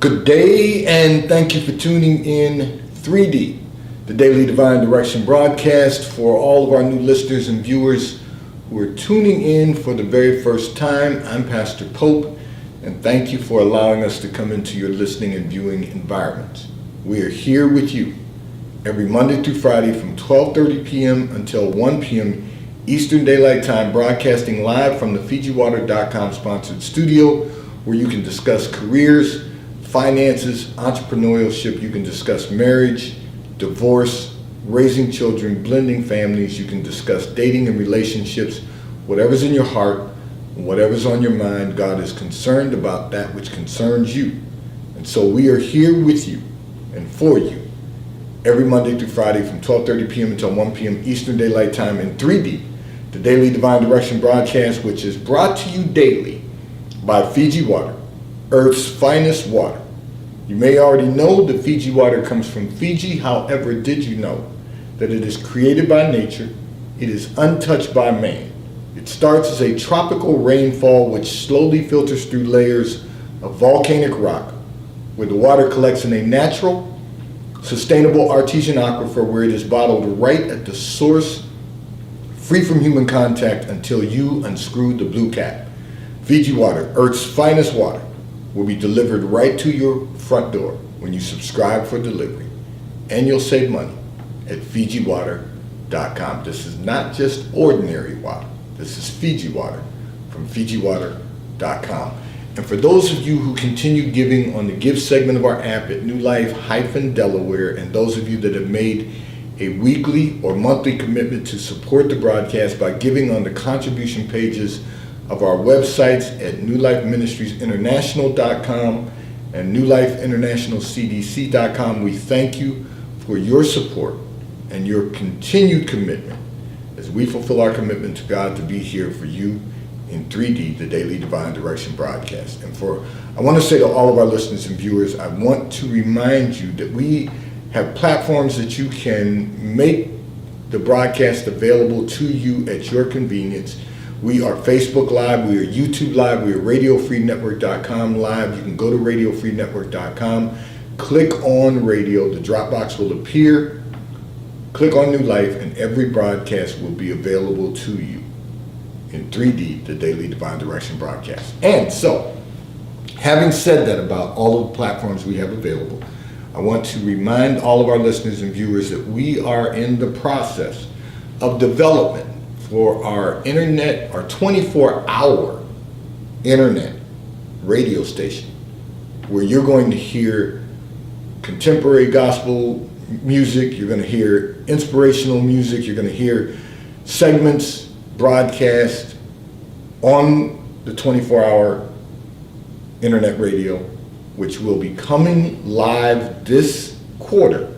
Good day, and thank you for tuning in 3D, the Daily Divine Direction broadcast. For all of our new listeners and viewers who are tuning in for the very first time, I'm Pastor Pope, and thank you for allowing us to come into your listening and viewing environment. We are here with you every Monday through Friday from 12:30 p.m. until 1 p.m. Eastern Daylight Time, broadcasting live from the FijiWater.com sponsored studio, where you can discuss careers, finances, entrepreneurship. You can discuss marriage, divorce, raising children, blending families. You can discuss dating and relationships. Whatever's in your heart, whatever's on your mind, God is concerned about that which concerns you. And so we are here with you and for you every Monday through Friday from 12:30 p.m. until 1 p.m. Eastern Daylight Time in 3D, the Daily Divine Direction broadcast, which is brought to you daily by Fiji Water, Earth's finest water. You may already know that Fiji water comes from Fiji. However, did you know that it is created by nature? It is untouched by man. It starts as a tropical rainfall which slowly filters through layers of volcanic rock, where the water collects in a natural, sustainable artesian aquifer where it is bottled right at the source, free from human contact until you unscrew the blue cap. Fiji Water, Earth's finest water, will be delivered right to your front door when you subscribe for delivery. And you'll save money at FijiWater.com. This is not just ordinary water. This is Fiji Water from FijiWater.com. And for those of you who continue giving on the give segment of our app at New Life-Delaware, and those of you that have made a weekly or monthly commitment to support the broadcast by giving on the contribution pages of our websites at newlifeministriesinternational.com and newlifeinternationalcdc.com, we thank you for your support and your continued commitment as we fulfill our commitment to God to be here for you in 3D, the Daily Divine Direction broadcast. And I want to say to all of our listeners and viewers, I want to remind you that we have platforms that you can make the broadcast available to you at your convenience. We are Facebook Live, we are YouTube Live, we are RadioFreeNetwork.com Live. You can go to RadioFreeNetwork.com, click on radio, the drop box will appear, click on New Life, and every broadcast will be available to you in 3D, the Daily Divine Direction broadcast. And so, having said that about all of the platforms we have available, I want to remind all of our listeners and viewers that we are in the process of development for our internet, our 24-hour internet radio station, where you're going to hear contemporary gospel music, you're going to hear inspirational music, you're going to hear segments broadcast on the 24-hour internet radio, which will be coming live this quarter,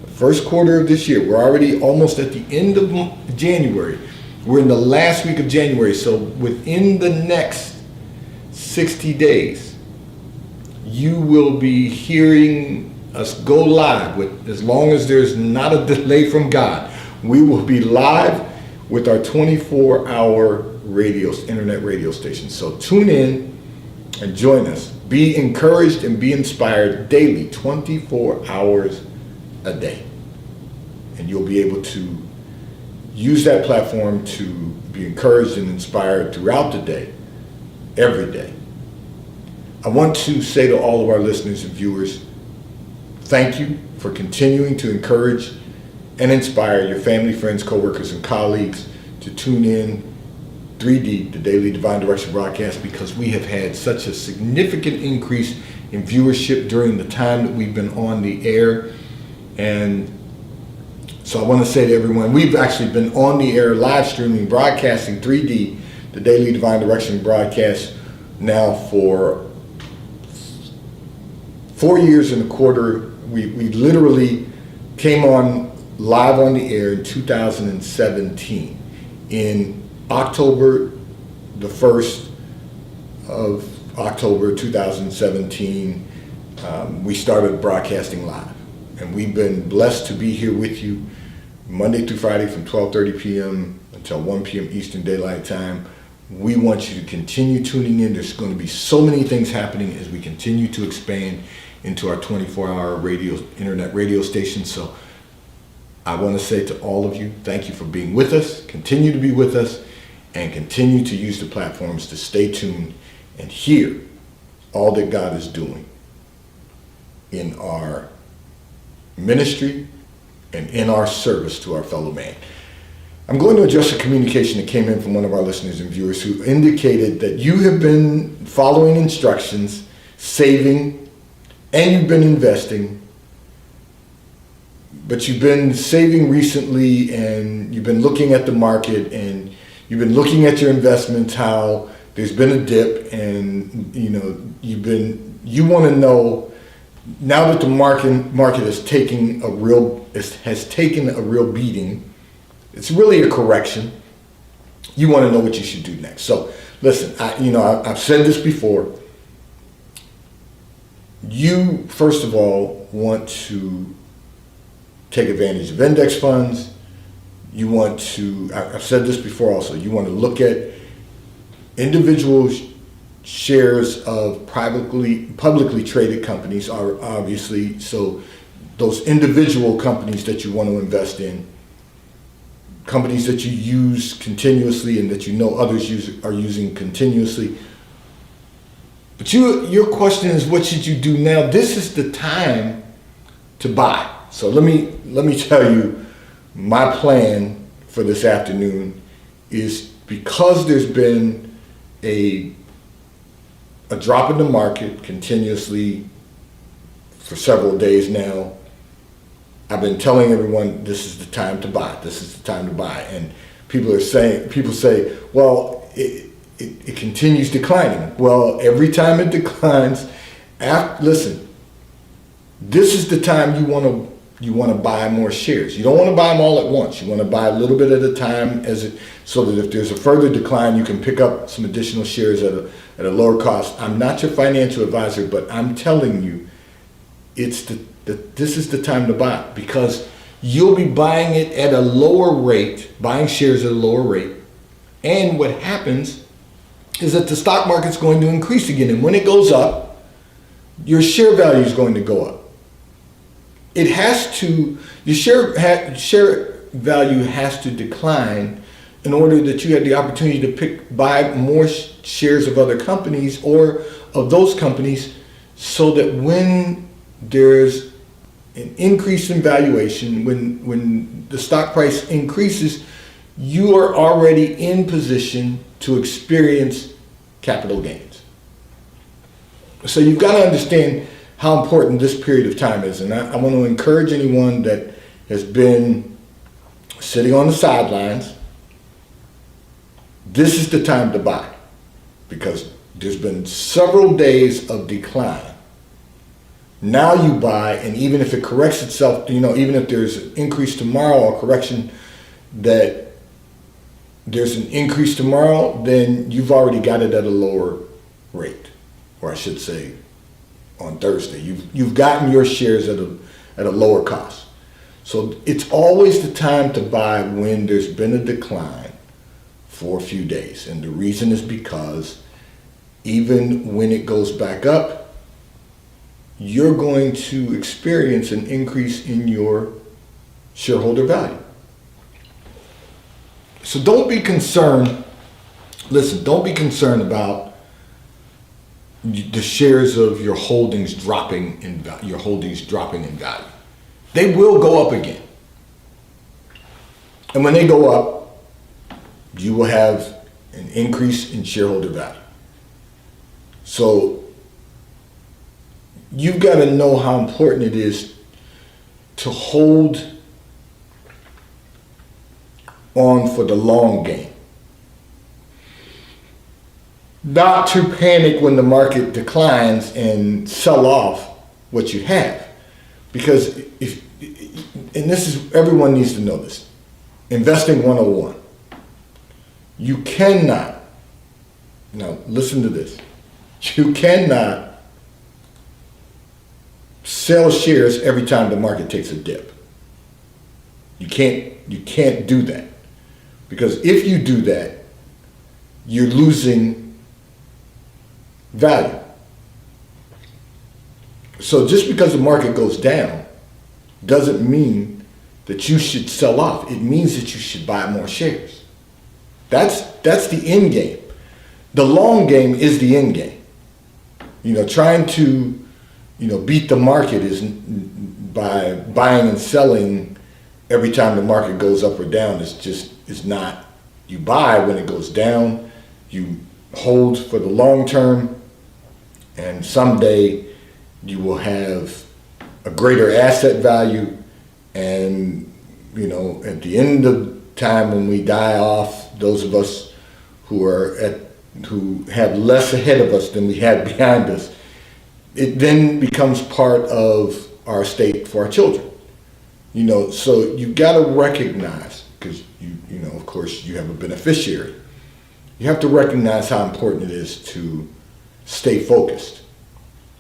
the first quarter of this year. We're already almost at the end of January. We're in the last week of January, so within the next 60 days, you will be hearing us go live with, as long as there's not a delay from God, we will be live with our 24-hour internet radio station. So tune in and join us. Be encouraged and be inspired daily, 24 hours a day. And you'll be able to use that platform to be encouraged and inspired throughout the day, every day. I want to say to all of our listeners and viewers, thank you for continuing to encourage and inspire your family, friends, coworkers, and colleagues to tune in 3D, the Daily Divine Direction broadcast, because we have had such a significant increase in viewership during the time that we've been on the air. And so I want to say to everyone, we've actually been on the air live streaming, broadcasting 3D, the Daily Divine Direction broadcast, now for 4 years and a quarter. We literally came on live on the air in 2017. In October, the 1st of October 2017, we started broadcasting live. And we've been blessed to be here with you Monday through Friday from 12:30 p.m. until 1 p.m. Eastern Daylight Time. We want you to continue tuning in. There's going to be so many things happening as we continue to expand into our 24-hour internet radio station. So I want to say to all of you, thank you for being with us. Continue to be with us and continue to use the platforms to stay tuned and hear all that God is doing in our ministry and in our service to our fellow man. I'm going to address a communication that came in from one of our listeners and viewers who indicated that you have been following instructions, saving, and you've been investing, but you've been saving recently and you've been looking at the market and you've been looking at your investments, how there's been a dip, and you want to know, now that the market has taken a real beating, it's really a correction. You want to know what you should do next. So listen, I've said this before. You, first of all, want to take advantage of index funds. You want to, I've said this before also, you want to look at individual shares of publicly traded companies are obviously, so those individual companies that you want to invest in, companies that you use continuously and that you know others are using continuously. But your question is, what should you do now? This is the time to buy. So let me tell you, my plan for this afternoon is, because there's been a drop in the market continuously for several days now. I've been telling everyone this is the time to buy. This is the time to buy. And people say, well, it continues declining. Well, every time it declines, listen, this is the time you want to buy more shares. You don't want to buy them all at once. You want to buy a little bit at a time, so that if there's a further decline, you can pick up some additional shares at a lower cost. I'm not your financial advisor, but I'm telling you, this is the time to buy, because you'll be buying it at a lower rate, buying shares at a lower rate. And what happens is that the stock market's going to increase again. And when it goes up, your share value is going to go up. Your share value has to decline in order that you have the opportunity to buy more shares of other companies or of those companies, so that when there's an increase in valuation, when the stock price increases, you are already in position to experience capital gains. So you've got to understand how important this period of time is. And I want to encourage anyone that has been sitting on the sidelines, this is the time to buy, because there's been several days of decline. Now you buy, and even if it corrects itself, even if there's an increase tomorrow or correction, that there's an increase tomorrow, then you've already got it at a lower rate, or I should say on Thursday. You've gotten your shares at a lower cost. So it's always the time to buy when there's been a decline for a few days. And the reason is because even when it goes back up, you're going to experience an increase in your shareholder value. So don't be concerned. Listen, don't be concerned about the shares of your holdings dropping in value. They will go up again. And when they go up, you will have an increase in shareholder value. So you've got to know how important it is to hold on for the long game. Not to panic when the market declines and sell off what you have. Because everyone needs to know this. Investing 101. You cannot, now listen to this. You cannot sell shares every time the market takes a dip. You can't do that. Because if you do that, you're losing value. So just because the market goes down doesn't mean that you should sell off. It means that you should buy more shares. That's the end game. The long game is the end game. Trying to, beat the market is by buying and selling every time the market goes up or down. It's not. You buy when it goes down, you hold for the long term, and someday you will have a greater asset value. And, at the end of time when we die off, those of us who have less ahead of us than we had behind us, it then becomes part of our estate for our children. So you got to recognize, because of course you have a beneficiary. You have to recognize how important it is to stay focused,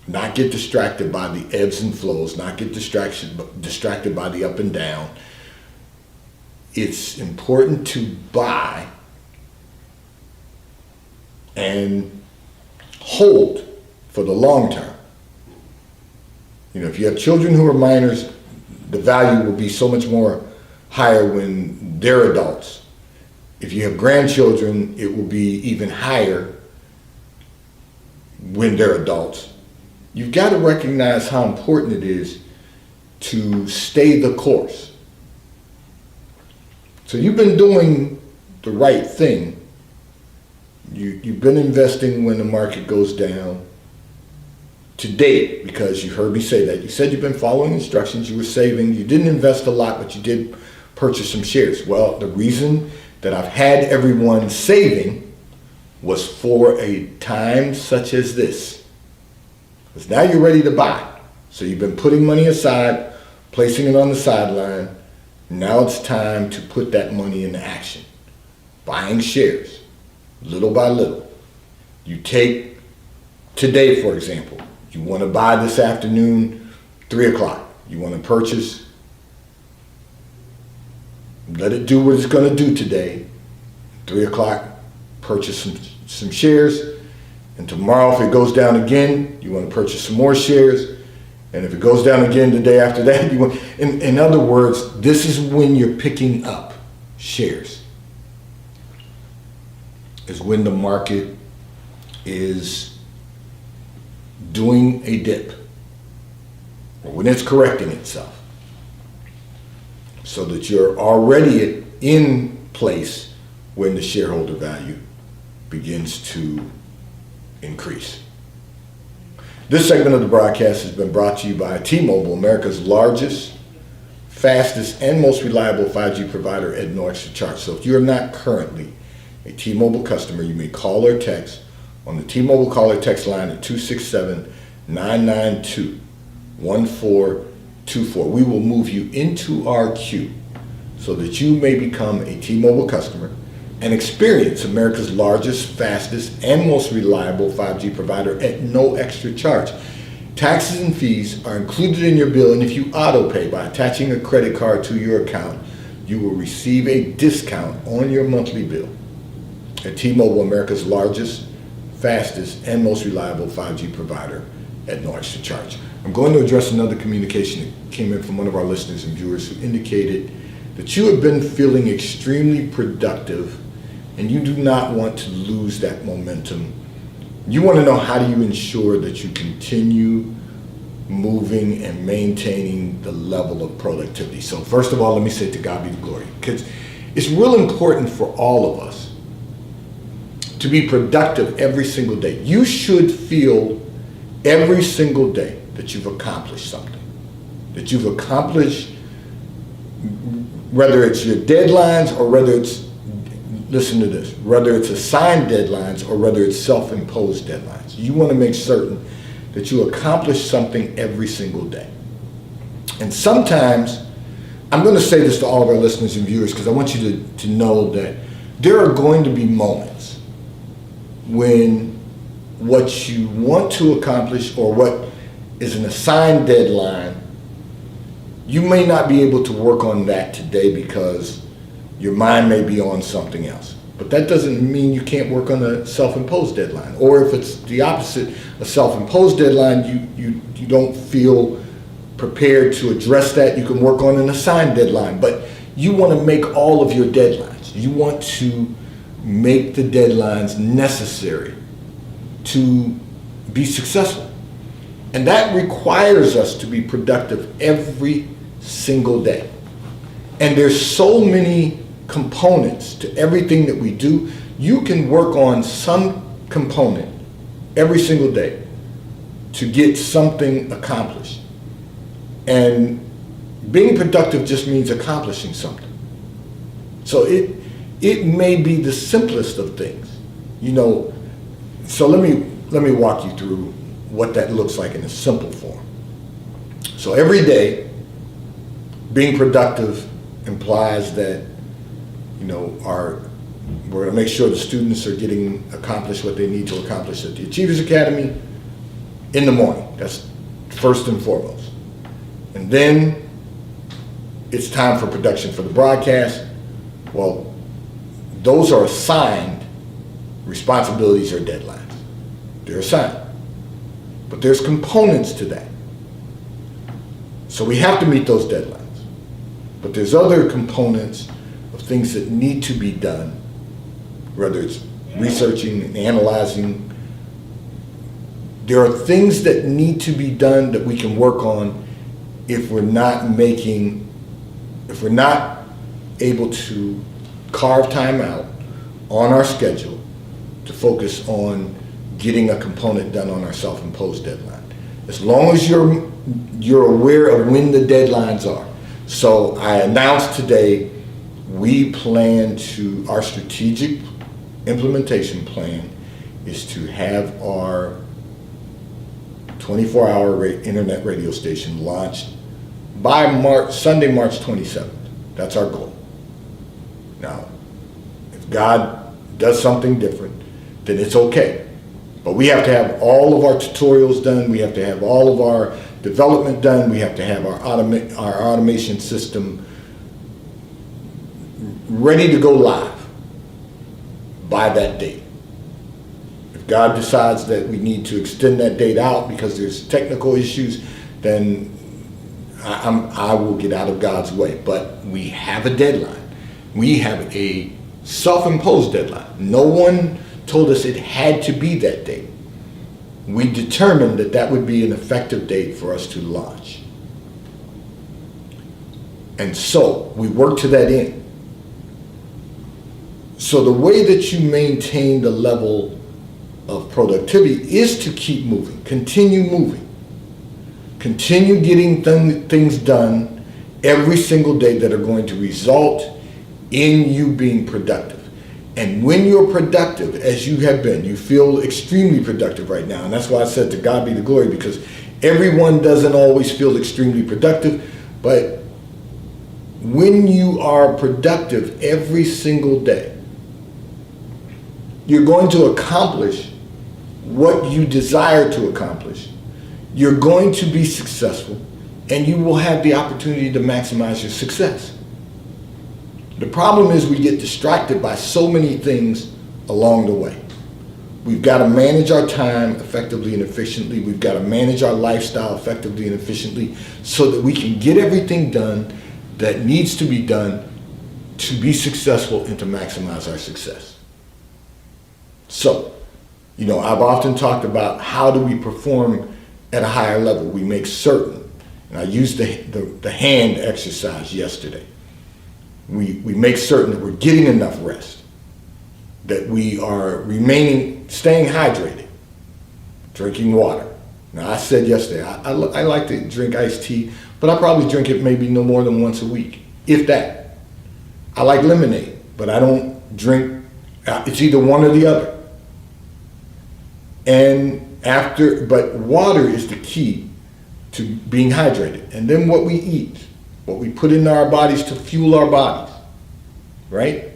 not get distracted by the ebbs and flows, not get distracted by the up and down. It's important to buy and hold for the long term. If you have children who are minors, the value will be so much more higher when they're adults. If you have grandchildren, it will be even higher when they're adults. You've got to recognize how important it is to stay the course. So you've been doing the right thing. You've been investing when the market goes down to date, because you heard me say that. You said you've been following instructions, you were saving, you didn't invest a lot, but you did purchase some shares. Well, the reason that I've had everyone saving was for a time such as this. Because now you're ready to buy. So you've been putting money aside, placing it on the sideline. Now it's time to put that money into action. Buying shares, little by little. You take today, for example. You want to buy this afternoon, 3 o'clock. You want to purchase. Let it do what it's going to do today. 3 o'clock, purchase some shares. And tomorrow, if it goes down again, you want to purchase some more shares. And if it goes down again the day after that, you want. In other words, this is when you're picking up shares. Is when the market is doing a dip, or when it's correcting itself, so that you're already in place when the shareholder value begins to increase. This segment of the broadcast has been brought to you by T-Mobile, America's largest, fastest, and most reliable 5G provider at no extra charge. So if you're not currently a T-Mobile customer, you may call or text on the T-Mobile call or text line at 267-992-1424. We will move you into our queue so that you may become a T-Mobile customer and experience America's largest, fastest, and most reliable 5G provider at no extra charge. Taxes and fees are included in your bill, and if you auto pay by attaching a credit card to your account, you will receive a discount on your monthly bill. At T-Mobile, America's largest, fastest, and most reliable 5G provider at no extra charge. I'm going to address another communication that came in from one of our listeners and viewers who indicated that you have been feeling extremely productive and you do not want to lose that momentum. You want to know, how do you ensure that you continue moving and maintaining the level of productivity? So first of all, let me say to God be the glory, because it's real important for all of us to be productive every single day. You should feel every single day that you've accomplished something, that you've accomplished, whether it's your deadlines or whether it's, listen to this, whether it's assigned deadlines or whether it's self-imposed deadlines. You want to make certain that you accomplish something every single day. And sometimes, I'm going to say this to all of our listeners and viewers because I want you to know that there are going to be moments when what you want to accomplish or what is an assigned deadline, you may not be able to work on that today because your mind may be on something else. But that doesn't mean you can't work on a self-imposed deadline. Or if it's the opposite, a self-imposed deadline, you don't feel prepared to address that, you can work on an assigned deadline. But you want to make all of your deadlines. You want to make the deadlines necessary to be successful. And that requires us to be productive every single day. And there's so many components to everything that we do. You can work on some component every single day to get something accomplished. And being productive just means accomplishing something. So it may be the simplest of things, So let me walk you through what that looks like in a simple form. So every day, being productive implies that we're going to make sure the students are getting accomplished what they need to accomplish at the Achievers Academy in the morning. That's first and foremost. And then it's time for production for the broadcast. Well, those are assigned responsibilities or deadlines. They're assigned. But there's components to that. So we have to meet those deadlines. But there's other components of things that need to be done, whether it's researching and analyzing. There are things that need to be done that we can work on if we're not able to carve time out on our schedule to focus on getting a component done on our self-imposed deadline. As long as you're aware of when the deadlines are. So I announced today our strategic implementation plan is to have our 24-hour internet radio station launched by Sunday, March 27th. That's our goal. Now, if God does something different, then it's okay. But we have to have all of our tutorials done. We have to have all of our development done. We have to have our automation system ready to go live by that date. If God decides that we need to extend that date out because there's technical issues, then I will get out of God's way. But we have a deadline. We have a self-imposed deadline. No one told us it had to be that date. We determined that would be an effective date for us to launch. And so we work to that end. So the way that you maintain the level of productivity is to keep moving, continue moving, continue getting things done every single day that are going to result in you being productive. And when you're productive, as you have been, you feel extremely productive right now. And that's why I said to God be the glory, because everyone doesn't always feel extremely productive. But when you are productive every single day, you're going to accomplish what you desire to accomplish. You're going to be successful, and you will have the opportunity to maximize your success. The problem is we get distracted by so many things along the way. We've got to manage our time effectively and efficiently. We've got to manage our lifestyle effectively and efficiently so that we can get everything done that needs to be done to be successful and to maximize our success. So, I've often talked about how do we perform at a higher level. We make certain, and I used the hand exercise yesterday. We make certain that we're getting enough rest, that we are staying hydrated, drinking water. Now, I said yesterday, I like to drink iced tea, but I probably drink it maybe no more than once a week, if that. I like lemonade, but I don't drink, it's either one or the other. But water is the key to being hydrated. And then what we eat, what we put into our bodies to fuel our bodies, right?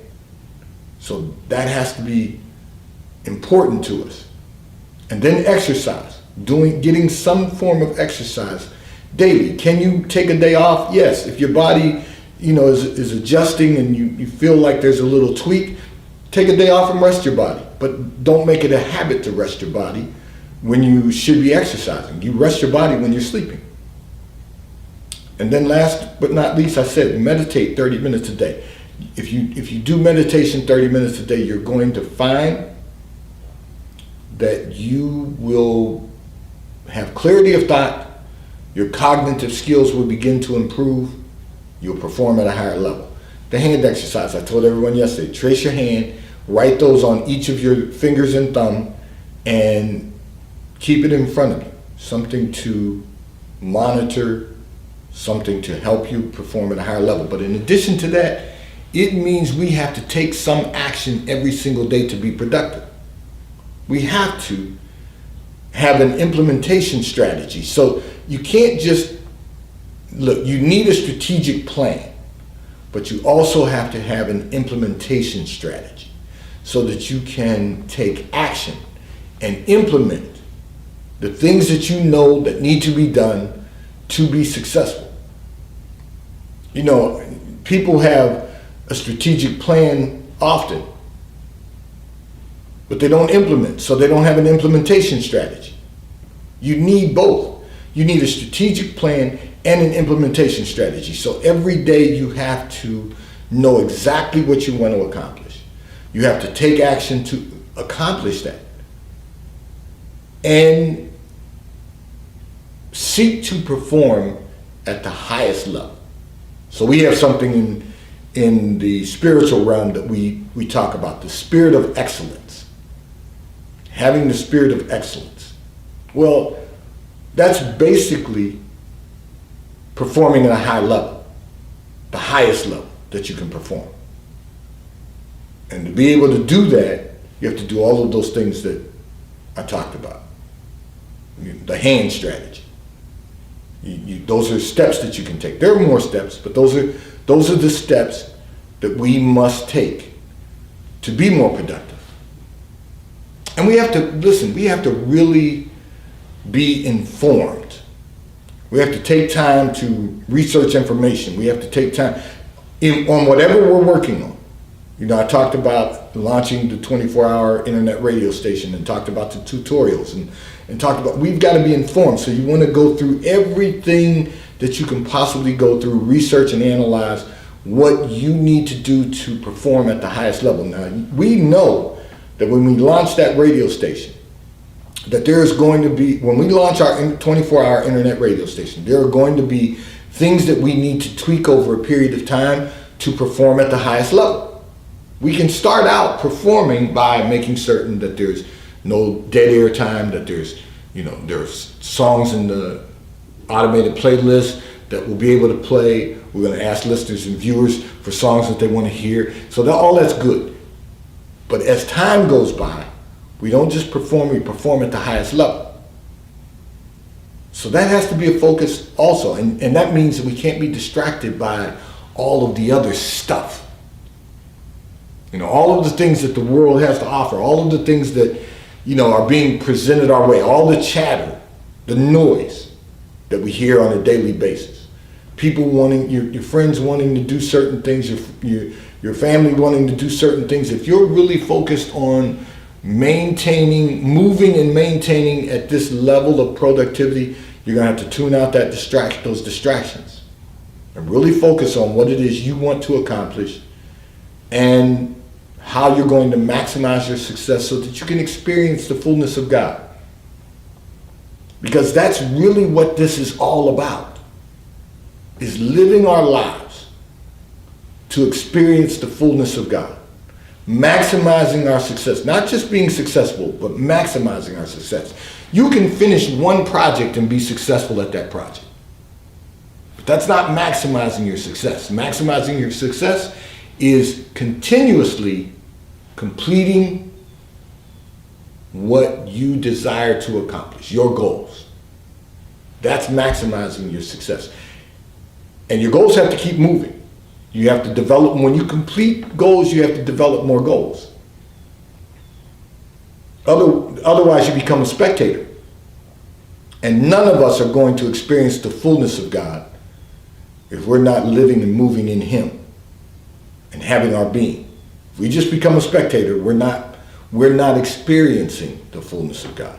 So that has to be important to us. And then exercise, getting some form of exercise daily. Can you take a day off? Yes. If your body, is adjusting and you feel like there's a little tweak, Take a day off and rest your body, but don't make it a habit to rest your body when you should be exercising. You rest your body when you're sleeping. And then last but not least, I said meditate 30 minutes a day. If you do meditation 30 minutes a day, you're going to find that you will have clarity of thought, your cognitive skills will begin to improve, you'll perform at a higher level. The hand exercise, I told everyone yesterday, trace your hand, write those on each of your fingers and thumb, and keep it in front of you. Something to monitor, something to help you perform at a higher level. But in addition to that, it means we have to take some action every single day to be productive. We have to have an implementation strategy. So you can't just, look, you need a strategic plan, but you also have to have an implementation strategy so that you can take action and implement the things that you know that need to be done to be successful. You know, people have a strategic plan often, but they don't implement, so they don't have an implementation strategy. You need both. You need a strategic plan and an implementation strategy. So every day you have to know exactly what you want to accomplish. You have to take action to accomplish that. And seek to perform at the highest level. So we have something in the spiritual realm that we talk about, the spirit of excellence. Having the spirit of excellence. Well, that's basically performing at a high level, the highest level that you can perform. And to be able to do that, you have to do all of those things that I talked about. The hand strategy. Those are steps that you can take. There are more steps, but those are the steps that we must take to be more productive. And we have to, listen, we have to really be informed. We have to take time to research information. We have to take time on whatever we're working on. You know, I talked about launching the 24-hour internet radio station and talked about the tutorials and talked about, we've got to be informed. So you want to go through everything that you can possibly go through, research and analyze what you need to do to perform at the highest level. Now, we know that when we launch that radio station, that there's going to be, when we launch our 24-hour internet radio station, there are going to be things that we need to tweak over a period of time to perform at the highest level. We can start out performing by making certain that there's no dead air time, that there's songs in the automated playlist that we'll be able to play. We're going to ask listeners and viewers for songs that they want to hear. So all that's good. But as time goes by, we don't just perform, we perform at the highest level. So that has to be a focus also. And that means that we can't be distracted by all of the other stuff. You know, all of the things that the world has to offer, all of the things that, are being presented our way, all the chatter, the noise that we hear on a daily basis. People wanting, your friends wanting to do certain things, your family wanting to do certain things. If you're really focused on moving and maintaining at this level of productivity, you're going to have to tune out those distractions and really focus on what it is you want to accomplish and how you're going to maximize your success so that you can experience the fullness of God. Because that's really what this is all about, is living our lives to experience the fullness of God. Maximizing our success, not just being successful, but maximizing our success. You can finish one project and be successful at that project. But that's not maximizing your success. Maximizing your success is continuously completing what you desire to accomplish, your goals. That's maximizing your success. And your goals have to keep moving. You have to develop, when you complete goals, you have to develop more goals. Otherwise, you become a spectator. And none of us are going to experience the fullness of God if we're not living and moving in Him and having our being. If we just become a spectator, we're not experiencing the fullness of God.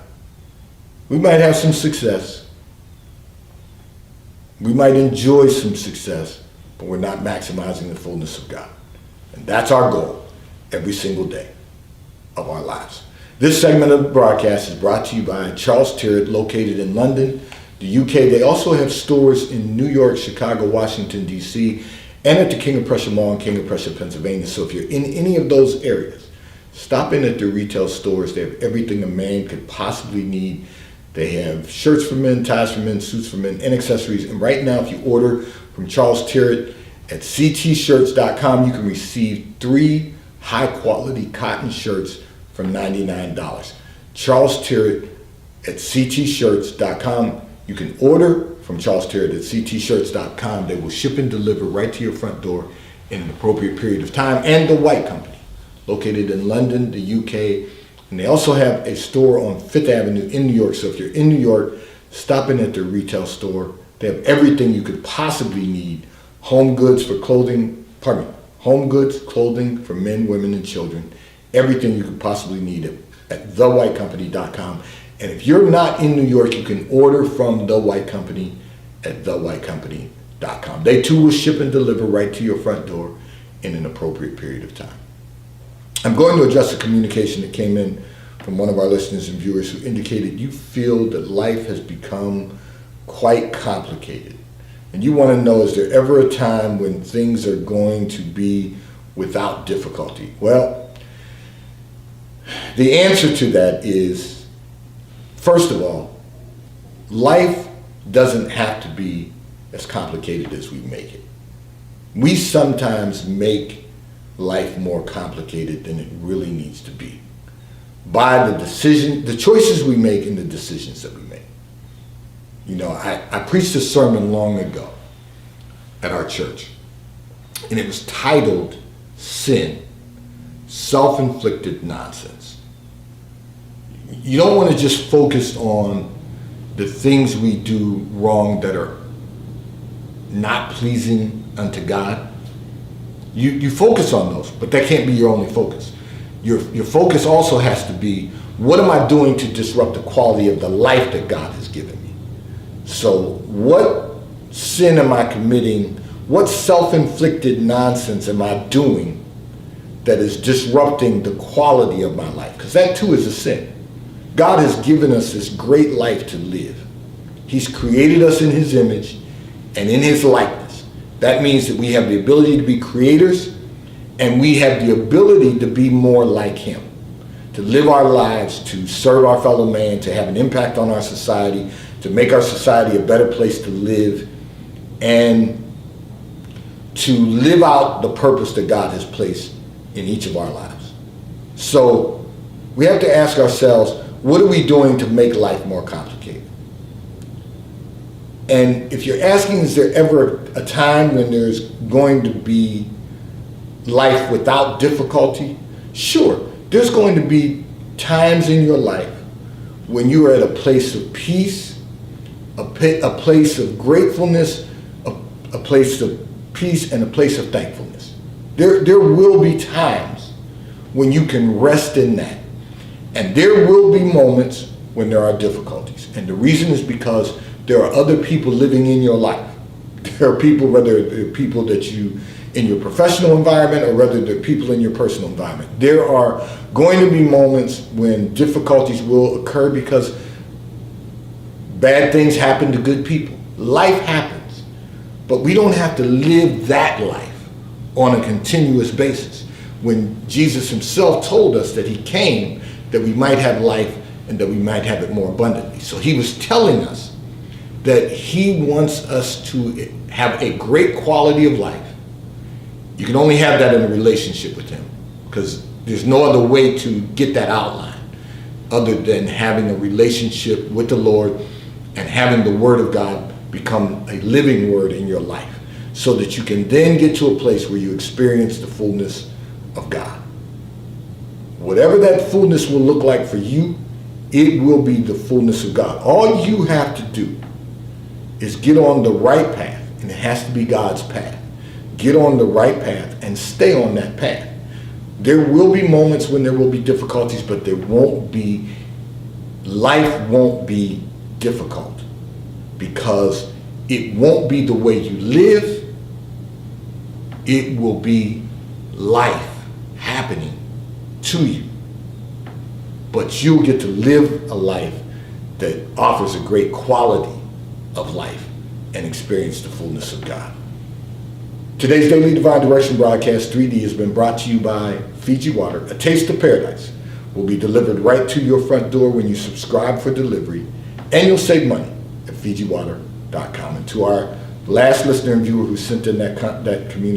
We might have some success. We might enjoy some success, but we're not maximizing the fullness of God. And that's our goal every single day of our lives. This segment of the broadcast is brought to you by Charles Tyrwhitt, located in London, the UK. They also have stores in New York, Chicago, Washington, D.C., and at the King of Prussia Mall in King of Prussia, Pennsylvania. So if you're in any of those areas, stop in at their retail stores. They have everything a man could possibly need. They have shirts for men, ties for men, suits for men, and accessories. And right now, if you order from Charles Tyrwhitt at ctshirts.com, you can receive 3 high-quality cotton shirts for $99. Charles Tyrwhitt at ctshirts.com. You can order from Charles Tyrwhitt at ctshirts.com. They will ship and deliver right to your front door in an appropriate period of time. And The White Company, located in London, the UK. And they also have a store on Fifth Avenue in New York. So if you're in New York, stop in at their retail store. They have everything you could possibly need. Home goods, clothing for men, women, and children. Everything you could possibly need at thewhitecompany.com. And if you're not in New York, you can order from The White Company at thewhitecompany.com. They too will ship and deliver right to your front door in an appropriate period of time. I'm going to address a communication that came in from one of our listeners and viewers who indicated you feel that life has become quite complicated. And you want to know, is there ever a time when things are going to be without difficulty? Well, the answer to that is, first of all, life doesn't have to be as complicated as we make it. We sometimes make life more complicated than it really needs to be by the choices we make and the decisions that we make. You know, I preached a sermon long ago at our church, and it was titled Sin, Self-Inflicted Nonsense. You don't want to just focus on the things we do wrong that are not pleasing unto God. You focus on those, but that can't be your only focus. Your focus also has to be, what am I doing to disrupt the quality of the life that God has given me? So what sin am I committing? What self-inflicted nonsense am I doing that is disrupting the quality of my life? Because that too is a sin. God has given us this great life to live. He's created us in His image and in His likeness. That means that we have the ability to be creators, and we have the ability to be more like Him, to live our lives, to serve our fellow man, to have an impact on our society, to make our society a better place to live, and to live out the purpose that God has placed in each of our lives. So we have to ask ourselves, what are we doing to make life more complicated? And if you're asking, is there ever a time when there's going to be life without difficulty? Sure, there's going to be times in your life when you are at a place of peace, a place of gratefulness, a place of peace, and a place of thankfulness. There will be times when you can rest in that. And there will be moments when there are difficulties. And the reason is because there are other people living in your life. There are people, whether they're people that you, in your professional environment, or whether they're people in your personal environment. There are going to be moments when difficulties will occur because bad things happen to good people. Life happens. But we don't have to live that life on a continuous basis. When Jesus Himself told us that He came that we might have life and that we might have it more abundantly. So He was telling us that He wants us to have a great quality of life. You can only have that in a relationship with Him, because there's no other way to get that outline other than having a relationship with the Lord and having the Word of God become a living Word in your life, so that you can then get to a place where you experience the fullness of God. Whatever that fullness will look like for you, it will be the fullness of God. All you have to do is get on the right path, and it has to be God's path. Get on the right path and stay on that path. There will be moments when there will be difficulties, but life won't be difficult, because it won't be the way you live. It will be life happening to you. But you'll get to live a life that offers a great quality of life and experience the fullness of God. Today's Daily Divine Direction broadcast 3D has been brought to you by Fiji Water. A Taste of Paradise will be delivered right to your front door when you subscribe for delivery, and you'll save money at FijiWater.com. And to our last listener and viewer who sent in that community